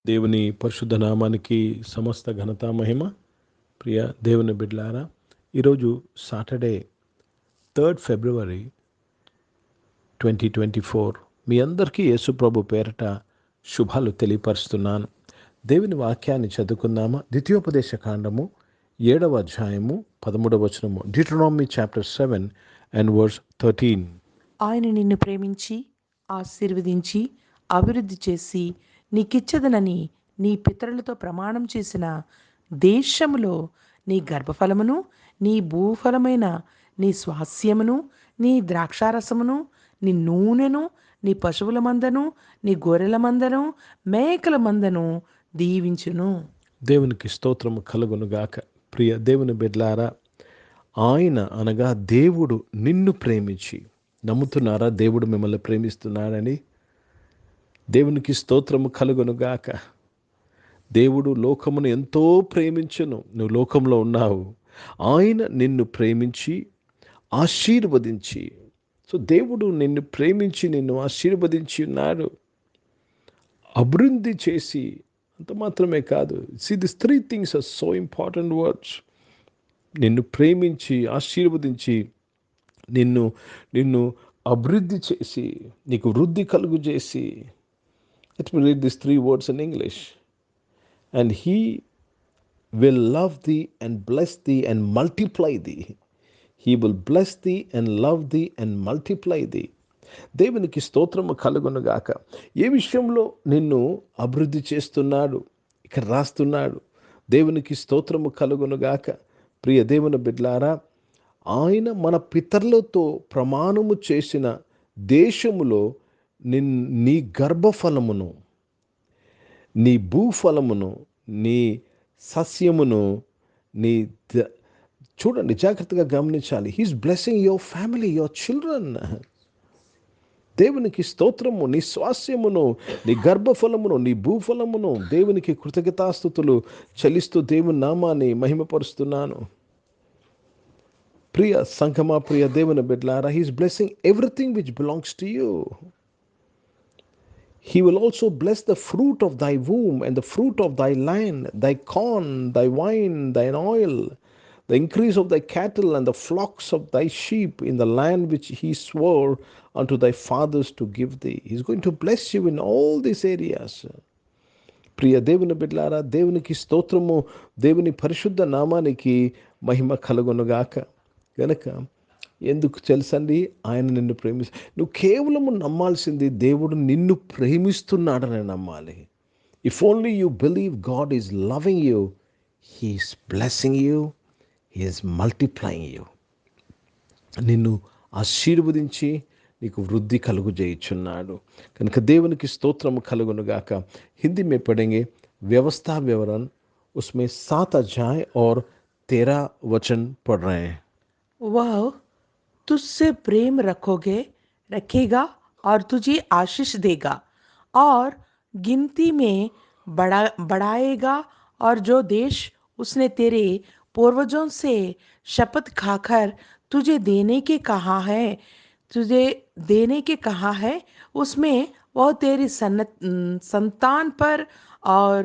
దేవుని పరిశుద్ధ నామానికి సమస్త ఘనత మహిమ. ప్రియ దేవుని బిడ్డలారా, ఈరోజు సాటర్డే 3 ఫిబ్రవరి 2024. మీ అందరికీ యేసుప్రభు పేరట శుభాలు తెలియపరుస్తున్నాను. దేవుని వాక్యాన్ని చదువుకుందామా? ద్వితీయోపదేశ కాండము 7వ అధ్యాయము 13వ వచనము. Deuteronomy chapter 7 and verse 13. ఆయన నిన్ను ప్రేమించి ఆశీర్వదించి అభివృద్ధి చేసి నీకిచ్చదనని నీ పితరులతో ప్రమాణం చేసిన దేశములో నీ గర్భఫలమును, నీ భూఫలమైన నీ స్వాస్యమును, నీ ద్రాక్షారసమును, నీ నూనెను, నీ పశువుల మందను, నీ గొర్రెల మందను, మేకల మందను దీవించును. దేవునికి స్తోత్రము కలుగునుగాక. ప్రియ దేవుని బిడ్డలారా, ఆయన అనగా దేవుడు నిన్ను ప్రేమించి, నమ్ముతున్నారా దేవుడు మిమ్మల్ని ప్రేమిస్తున్నాడని? దేవునికి స్తోత్రము కలుగునుగాక. దేవుడు లోకమును ఎంతో ప్రేమించును. నువ్వు లోకంలో ఉన్నావు, ఆయన నిన్ను ప్రేమించి ఆశీర్వదించి. సో దేవుడు నిన్ను ప్రేమించి నిన్ను ఆశీర్వదించి ఉన్నాడు, అభివృద్ధి చేసి. అంత మాత్రమే కాదు. This 3 things are so important words. నిన్ను ప్రేమించి ఆశీర్వదించి నిన్ను అభివృద్ధి చేసి నీకు వృద్ధి కలుగు చేసి. Let me read these 3 words in English. And he will love thee and bless thee and multiply thee. He will bless thee and love thee and multiply thee. దేవునికి స్తోత్రము కలుగునుగాక. ఏ విషయంలో నిన్ను అభివృద్ధి చేస్తున్నాడు ఇక్కడ రాస్తున్నాడు. దేవునికి స్తోత్రము కలుగునుగాక. ప్రియ దేవుని బిడ్డలారా, ఆయన మన పితరులతో ప్రమాణము చేసిన దేశములో నీ గర్భఫలమును, నీ భూఫలమును, నీ సస్యమును, చూడండి, జాగ్రత్తగా గమనించాలి. He's blessing your family, your children. దేవునికి స్తోత్రము. నీ స్వాస్యమును, నీ గర్భఫలమును, నీ భూఫలమును దేవునికి కృతజ్ఞతాస్తుతులు చెల్లిస్తూ దేవుని నామాన్ని మహిమపరుస్తున్నాను. ప్రియ సంఘమా, ప్రియ దేవుని బిడ్డలారా, he's blessing everything which belongs to you. He will also bless the fruit of thy womb and the fruit of thy land, thy corn, thy wine, thine oil, the increase of thy cattle and the flocks of thy sheep in the land which he swore unto thy fathers to give thee. He is going to bless you in all these areas. ప్రియ దేవుని బిడ్డలారా, దేవునికి స్తోత్రము. దేవుని పరిశుద్ధ నామానికి మహిమ కలుగునుగాక. గనక ఎందుకు తెలుసండి? ఆయన నిన్ను నువ్వు కేవలము నమ్మాల్సింది దేవుడు నిన్ను ప్రేమిస్తున్నాడని నమ్మాలి. If only you believe God is loving you, he is blessing you, he is multiplying you. నిన్ను ఆశీర్వదించి నీకు వృద్ధి కలుగు చేయుచున్నాడు. కనుక దేవునికి స్తోత్రము కలుగునుగాక. హిందీ में पढ़ेंगे व्यवस्था विवरण, उसमें 7 अध्याय और 13 वचन पढ़ रहे हैं. वह तुझसे प्रेम रखेगा और तुझे आशीष देगा और गिनती में बढ़ाएगा, और जो देश उसने तेरे पूर्वजों से शपथ खाकर तुझे देने के कहा है, उसमें वह तेरी संतान पर और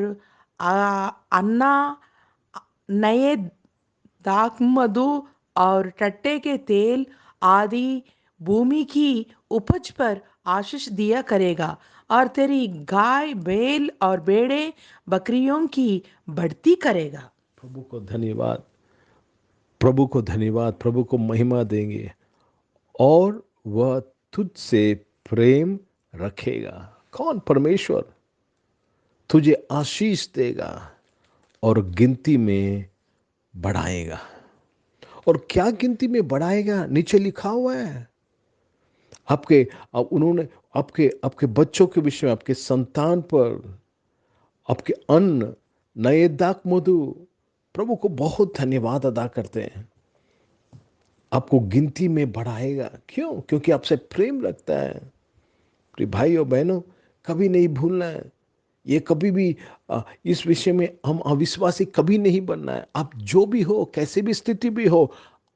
अन्ना, नए दाखमधु और टट्टे के तेल आदि भूमि की उपज पर आशीष दिया करेगा, और तेरी गाय, बैल और भेड़े बकरियों की बढ़ती करेगा. प्रभु को धन्यवाद, प्रभु को धन्यवाद, प्रभु को महिमा देंगे. और वह तुझसे प्रेम रखेगा. कौन? परमेश्वर. तुझे आशीष देगा और गिनती में बढ़ाएगा. और क्या गिनती में बढ़ाएगा? नीचे लिखा हुआ है. उन्होंने आपके बच्चों के विषय में, आपके संतान पर, आपके अन्न, नए दाख मधु. प्रभु को बहुत धन्यवाद अदा करते हैं. आपको गिनती में बढ़ाएगा. क्यों? क्योंकि आपसे प्रेम रखता है. प्रिय भाई और बहनों, कभी नहीं भूलना है ये, कभी भी इस विषय में हम अविश्वासी कभी नहीं बनना है. आप जो भी हो, कैसे भी स्थिति भी हो,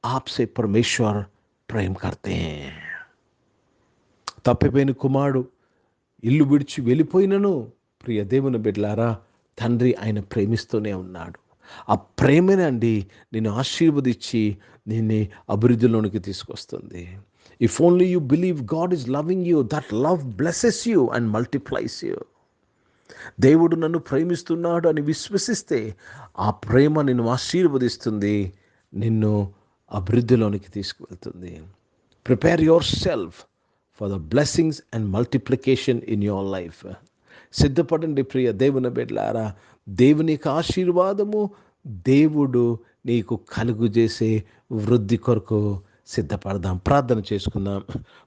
आपसे परमेश्वर प्रेम करते हैं. తప్పిపోయిన కుమారుడు ఇల్లు విడిచి వెళ్ళిపోయినను ప్రియ దేవుని బిడ్డలారా, తండ్రి ఆయన ప్రేమిస్తూనే ఉన్నాడు. ఆ ప్రేమనండి నిన్ను ఆశీర్వదించి నిన్ను అభివృద్ధిలోనికి తీసుకొస్తుంది. If only you believe God is loving you, that love blesses you and multiplies you. దేవుడు నన్ను ప్రేమిస్తున్నాడు అని విశ్వసిస్తే ఆ ప్రేమ నిన్ను ఆశీర్వదిస్తుంది, నిన్ను అభివృద్ధిలోనికి తీసుకువెళ్తుంది. Prepare yourself for the blessings and multiplication in your life. సిద్ధపడండి ప్రియ దేవుని బిడ్డలారా. దేవుని యొక్క ఆశీర్వాదము దేవుడు నీకు కలుగు చేసే వృద్ధి కొరకు సిద్ధపడదాం. ప్రార్థన చేసుకుందాం.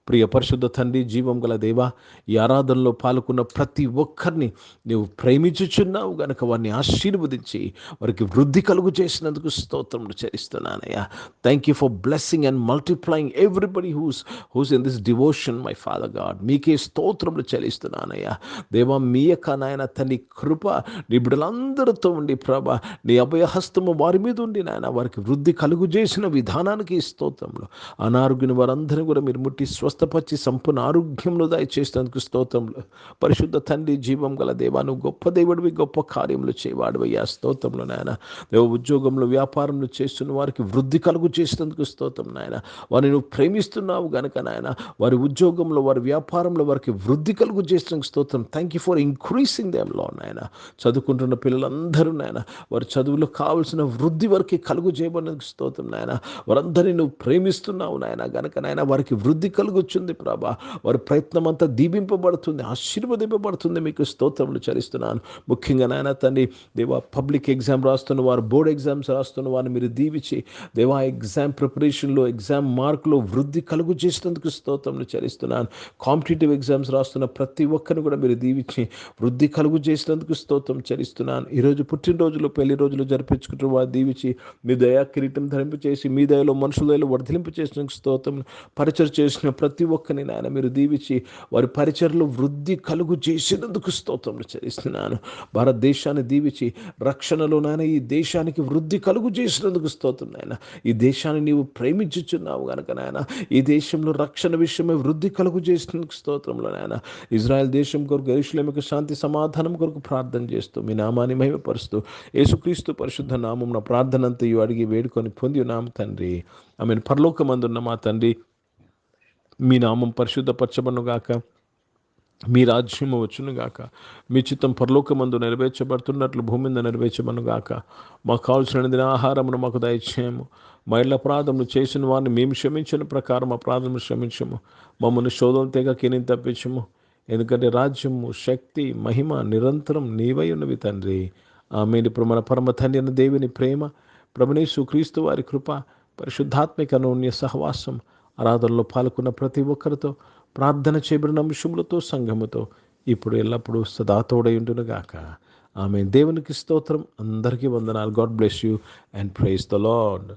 ప్రియ పరిశుద్ధ తండ్రి, జీవం గల దేవా, ఈ ఆరాధనలో పాల్గొన్న ప్రతి ఒక్కరిని నీవు ప్రేమించుచున్నావు గనుక వారిని ఆశీర్వదించి వారికి వృద్ధి కలుగు చేసినందుకు స్తోత్రములు చెల్లిస్తున్నానయ్యా. Thank you for blessing and multiplying everybody who's in this devotion my father God. మీకే స్తోత్రములు చెల్లిస్తున్నానయ్యా. దేవా, మీ యొక్క నాయన తండ్రి కృప నీ బిడ్డలందరితో ఉండి ప్రభా, నీ అభయహస్తము వారి మీద ఉండి నాయన వారికి వృద్ధి కలుగు చేసిన విధానానికి స్తోత్రములు. అనారోగ్యం వారందరినీ కూడా మీరు ముట్టి స్వస్థపరిచి సంపూర్ణ ఆరోగ్యంలో దయచేసినందుకు స్తోత్రములు. పరిశుద్ధ తండ్రి, జీవం గల దేవా, నువ్వు గొప్ప దేవుడివి, గొప్ప కార్యములు చేయవాడివయ్యా. స్తోత్రములు నాయన. దేవ, ఉద్యోగంలో వ్యాపారంలో చేస్తున్న వారికి వృద్ధి కలుగు చేసినందుకు స్తోత్రం నాయన. వారిని నువ్వు ప్రేమిస్తున్నావు గనుక నాయన వారి ఉద్యోగంలో వారి వ్యాపారంలో వారికి వృద్ధి కలుగు చేసినందుకు స్తోత్రం. Thank you for increasing them lord నాయన. చదువుకుంటున్న పిల్లలందరూ నాయన వారి చదువులో కావలసిన వృద్ధి వరకు కలుగు చేయబడినందుకు స్తోత్రం నాయన. వారందరినీ నువ్వు ప్రేమిస్తున్నావు నాయన గనక నాయన వారికి వృద్ధి కలుగుచుంది ప్రభా. వారి ప్రయత్నం అంతా దీవింపబడుతుంది, ఆశీర్వదింపబడుతుంది. మీకు స్తోత్రములు చెల్లిస్తున్నాను. ముఖ్యంగా నాయన తండ్రి దేవా, పబ్లిక్ ఎగ్జామ్ రాస్తున్న వారు, బోర్డ్ ఎగ్జామ్స్ రాస్తున్న వారిని మీరు దీవించి దేవా, ఎగ్జామ్ ప్రిపరేషన్లో ఎగ్జామ్ మార్కులో వృద్ధి కలుగు చేసినందుకు స్తోత్రములు చెల్లిస్తున్నాను. కాంపిటేటివ్ ఎగ్జామ్స్ రాస్తున్న ప్రతి ఒక్కరిని కూడా మీరు దీవించి వృద్ధి కలుగు చేసినందుకు స్తోత్రం చెల్లిస్తున్నాను. ఈరోజు పుట్టినరోజులు, పెళ్లి రోజులు జరిపించుకుంటున్న వారు దీవించి మీ దయా కిరీటం ధరింపు చేసి మీ దయలో మనుషుల దయలో వర్ధలింపు చేసిన స్తోత్రం. పరిచయం చేసిన ప్రతి ఒక్కరిని నాయన మీరు దీవించి వారి పరిచయలో వృద్ధి కలుగు చేసినందుకు స్తోత్రములు చెల్లిస్తున్నాను. భారతదేశాన్ని దీవించి రక్షణలో నాయన ఈ దేశానికి వృద్ధి కలుగు చేసినందుకు స్తోత్రం నాయన. ఈ దేశాన్ని నీవు ప్రేమించుచున్నావు గనక నాయన ఈ దేశంలో రక్షణ విషయమై వృద్ధి కలుగు చేసినందుకు స్తోత్రంలో నాయన. ఇజ్రాయెల్ దేశం కొరకు, యెరూషలేముకు శాంతి సమాధానం కొరకు ప్రార్థన చేస్తూ మీ నామాన్ని మహిమపరుస్తూ యేసుక్రీస్తు పరిశుద్ధ నామమున ప్రార్థన అంతయు అడిగి వేడుకొని పొంది ఉన్నాము తండ్రి. ఆమేన్. పరలోకమందున్న మా తండ్రి, మీ నామం పరిశుద్ధపరచబడునుగాక, మీ రాజ్యము వచ్చునుగాక, మీ చిత్తం పరలోకమందు నెరవేర్చబడుతున్నట్లు భూమి మీద నెరవేర్చబడునుగాక. మాకు కావలసిన ఆహారమును మాకు దయచేయము. మా ఇళ్ళ అపరాధములు చేసిన వారిని మేము క్షమించిన ప్రకారం అపరాధములు క్షమించము. మమ్మల్ని శోధన తెగ కిని తప్పించము. ఎందుకంటే రాజ్యము, శక్తి, మహిమ నిరంతరం నీవై ఉన్నవి తండ్రి. ఆమేన్. ఇప్పుడు మన పరమ తండ్రి అయిన దేవుని ప్రేమ, ప్రభునేసు క్రీస్తు వారి కృప, పరిశుద్ధాత్మిక అన్యోన్య సహవాసం ఆరాధనలో పాల్గొన్న ప్రతి ఒక్కరితో, ప్రార్థన చేయబడిన అంశములతో, సంఘముతో ఇప్పుడు ఎల్లప్పుడూ సదా తోడై ఉండునుగాక. ఆమేన్. దేవునికి స్తోత్రం. అందరికీ వందనాలు. God bless you and praise the lord.